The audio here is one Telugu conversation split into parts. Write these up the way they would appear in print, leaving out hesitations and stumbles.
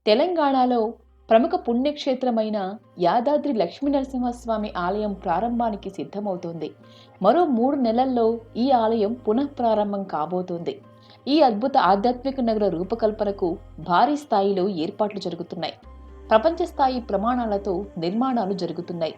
తెలంగాణలో ప్రముఖ పుణ్యక్షేత్రమైన యాదాద్రి లక్ష్మీనరసింహస్వామి ఆలయం ప్రారంభానికి సిద్ధమవుతోంది. మరో 3 నెలల్లో ఈ ఆలయం పునఃప్రారంభం కాబోతోంది. ఈ అద్భుత ఆధ్యాత్మిక నగర రూపకల్పనకు భారీ స్థాయిలో ఏర్పాట్లు జరుగుతున్నాయి. ప్రపంచ స్థాయి ప్రమాణాలతో నిర్మాణాలు జరుగుతున్నాయి.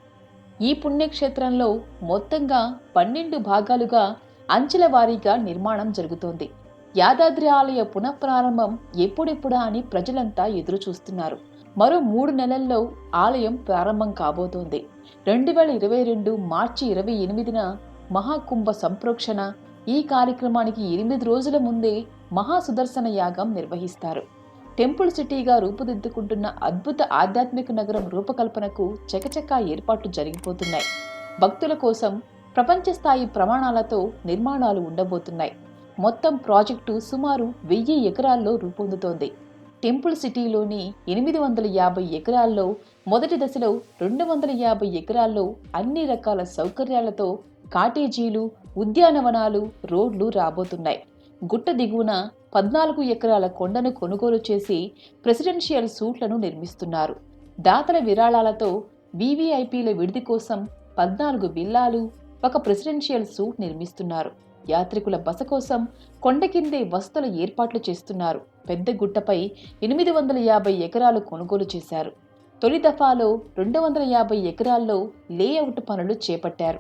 ఈ పుణ్యక్షేత్రంలో మొత్తంగా 12 భాగాలుగా అంచెల వారీగా నిర్మాణం జరుగుతోంది. యాదాద్రి ఆలయ పునఃప్రారంభం ఎప్పుడెప్పుడా అని ప్రజలంతా ఎదురు చూస్తున్నారు. మరో 3 నెలల్లో ఆలయం ప్రారంభం కాబోతోంది. 2022 మార్చి 28న మహాకుంభ సంప్రోక్షణ. ఈ కార్యక్రమానికి 8 రోజుల ముందే మహాసుదర్శన యాగం నిర్వహిస్తారు. టెంపుల్ సిటీగా రూపుదిద్దుకుంటున్న అద్భుత ఆధ్యాత్మిక నగరం రూపకల్పనకు చకచకా ఏర్పాట్లు జరిగిపోతున్నాయి. భక్తుల కోసం ప్రపంచ స్థాయి ప్రమాణాలతో నిర్మాణాలు ఉండబోతున్నాయి. మొత్తం ప్రాజెక్టు సుమారు 1000 ఎకరాల్లో రూపొందుతోంది. టెంపుల్ సిటీలోని 850 ఎకరాల్లో మొదటి దశలో 250 ఎకరాల్లో అన్ని రకాల సౌకర్యాలతో కాటేజీలు, ఉద్యానవనాలు, రోడ్లు రాబోతున్నాయి. గుట్ట దిగువన 14 ఎకరాల కొండను కొనుగోలు చేసి ప్రెసిడెన్షియల్ సూట్లను నిర్మిస్తున్నారు. దాతల విరాళాలతో వీవీఐపీల విడిది కోసం 14 విల్లాలు, ఒక ప్రెసిడెన్షియల్ సూట్ నిర్మిస్తున్నారు. యాత్రికుల బస కోసం కొండ కిందే వసతుల ఏర్పాట్లు చేస్తున్నారు. పెద్ద గుట్టపై 850 ఎకరాలు కొనుగోలు చేశారు. తొలి దఫాలో 250 ఎకరాల్లో లేఅవుట్ పనులు చేపట్టారు.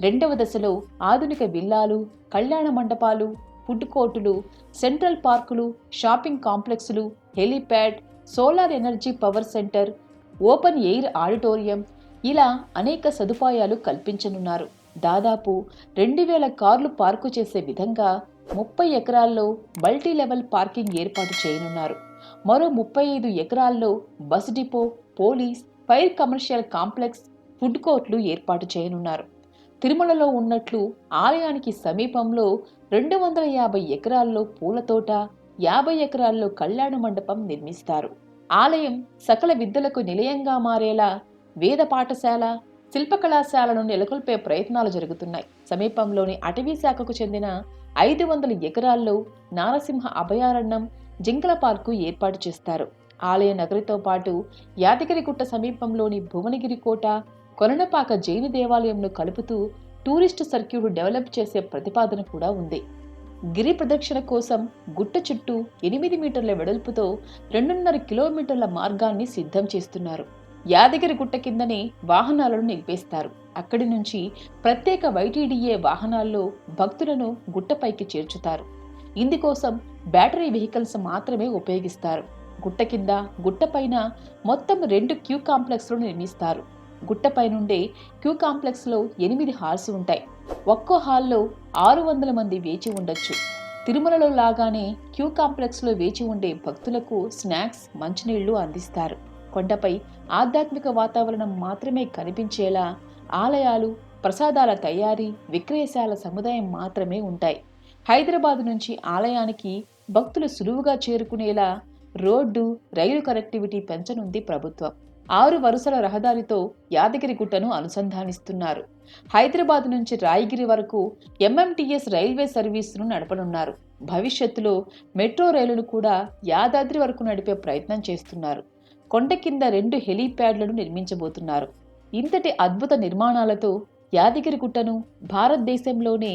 రెండవ దశలో ఆధునిక విల్లాలు, కళ్యాణ మండపాలు, ఫుడ్ కోర్టులు, సెంట్రల్ పార్కులు, షాపింగ్ కాంప్లెక్సులు, helipad, solar energy power centre, open air auditorium ఇలా అనేక సదుపాయాలు కల్పించనున్నారు. దాదాపు 2000 కార్లు పార్కు చేసే విధంగా 30 ఎకరాల్లో మల్టీ లెవెల్ పార్కింగ్ ఏర్పాటు చేయనున్నారు. మరో 35 ఎకరాల్లో bus depot, police, fire commercial complex, food కోర్టులు ఏర్పాటు చేయనున్నారు. తిరుమలలో ఉన్నట్లు ఆలయానికి సమీపంలో 250 ఎకరాల్లో పూలతోట, 50 ఎకరాల్లో కళ్యాణ మండపం నిర్మిస్తారు. ఆలయం సకల విద్యలకు నిలయంగా మారేలా వేద పాఠశాల, శిల్పకళాశాలను నెలకొల్పే ప్రయత్నాలు జరుగుతున్నాయి. సమీపంలోని అటవీ శాఖకు చెందిన 500 ఎకరాల్లో నారసింహ అభయారణ్యం, జింకల పార్కు ఏర్పాటు చేస్తారు. ఆలయ నగరితో పాటు యాదగిరిగుట్ట సమీపంలోని భువనగిరి కోట, కొలనపాక జైన దేవాలయంను కలుపుతూ టూరిస్టు సర్క్యూట్ డెవలప్ చేసే ప్రతిపాదన కూడా ఉంది. గిరి ప్రదక్షిణ కోసం గుట్ట చుట్టూ 8 మీటర్ల వెడల్పుతో 2.5 కిలోమీటర్ల మార్గాన్ని సిద్ధం చేస్తున్నారు. యాదగిరి గుట్ట కిందనే వాహనాలను నిలిపేస్తారు. అక్కడి నుంచి ప్రత్యేక వైటీడీఏ వాహనాల్లో భక్తులను గుట్టపైకి చేర్చుతారు. ఇందుకోసం బ్యాటరీ వెహికల్స్ మాత్రమే ఉపయోగిస్తారు. గుట్ట కింద, గుట్టపైన మొత్తం 2 క్యూ కాంప్లెక్స్లు నిర్మిస్తారు. గుట్టపై నుండే క్యూ కాంప్లెక్స్లో 8 హాల్స్ ఉంటాయి. ఒక్కో హాల్లో 600 మంది వేచి ఉండొచ్చు. తిరుమలలో లాగానే క్యూ కాంప్లెక్స్లో వేచి ఉండే భక్తులకు స్నాక్స్, మంచినీళ్లు అందిస్తారు. కొండపై ఆధ్యాత్మిక వాతావరణం మాత్రమే కనిపించేలా ఆలయాలు, ప్రసాదాల తయారీ, విక్రయశాల సముదాయం మాత్రమే ఉంటాయి. హైదరాబాద్ నుంచి ఆలయానికి భక్తులు సులువుగా చేరుకునేలా రోడ్డు, రైలు కనెక్టివిటీ పెంచనుంది ప్రభుత్వం. 6 వరుసల రహదారితో యాదగిరిగుట్టను అనుసంధానిస్తున్నారు. హైదరాబాద్ నుంచి రాయగిరి వరకు ఎంఎంటీఎస్ రైల్వే సర్వీసును నడపనున్నారు. భవిష్యత్తులో మెట్రో రైలును కూడా యాదాద్రి వరకు నడిపే ప్రయత్నం చేస్తున్నారు. కొండ కింద 2 హెలీప్యాడ్లను నిర్మించబోతున్నారు. ఇంతటి అద్భుత నిర్మాణాలతో యాదగిరిగుట్టను భారతదేశంలోనే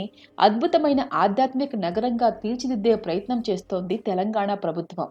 అద్భుతమైన ఆధ్యాత్మిక నగరంగా తీర్చిదిద్దే ప్రయత్నం చేస్తోంది తెలంగాణ ప్రభుత్వం.